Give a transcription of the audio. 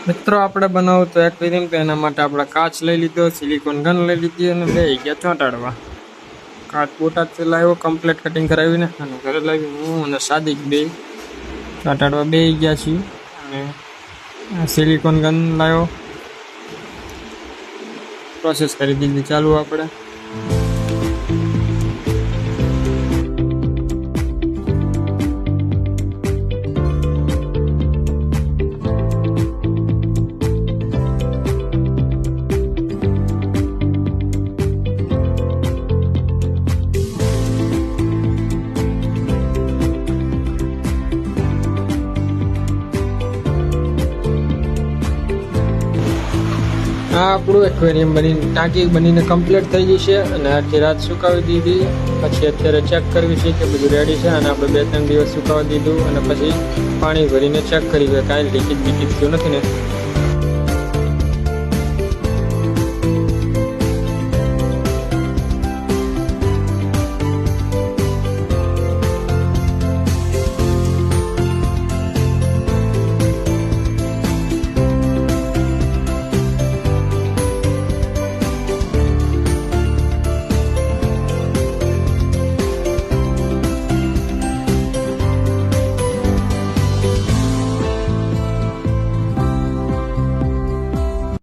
મિત્રો આપણે બનાવું તો એક્વેરિયમ, તો એના માટે આપણે કાચ લઈ લીધો, સિલિકોન ગન લઈ લીધી અને બે ગયા ચોંટાડવા. કાચ બોટાદ લાવ્યો, કમ્પ્લીટ કટિંગ કરાવીને અને ઘરે લાવી હું અને સાદિક બે ચોંટાડવા બે ગયા છીએ. અને સિલિકોન ગન લાવ્યો, પ્રોસેસ કરી દીધી ચાલુ આપણે. આ આપણું એક્વેરિયમ બનીને ટાંકી બનીને કમ્પ્લીટ થઈ ગઈ છે અને આખી રાત સુકાવી દીધી. પછી અત્યારે ચેક કરવી છે કે બધું રેડી છે અને આપણે 2-3 દિવસ સુકાવી દીધું અને પછી પાણી ભરીને ચેક કરી કે કાંઈ લીકેજ થયું નથી ને.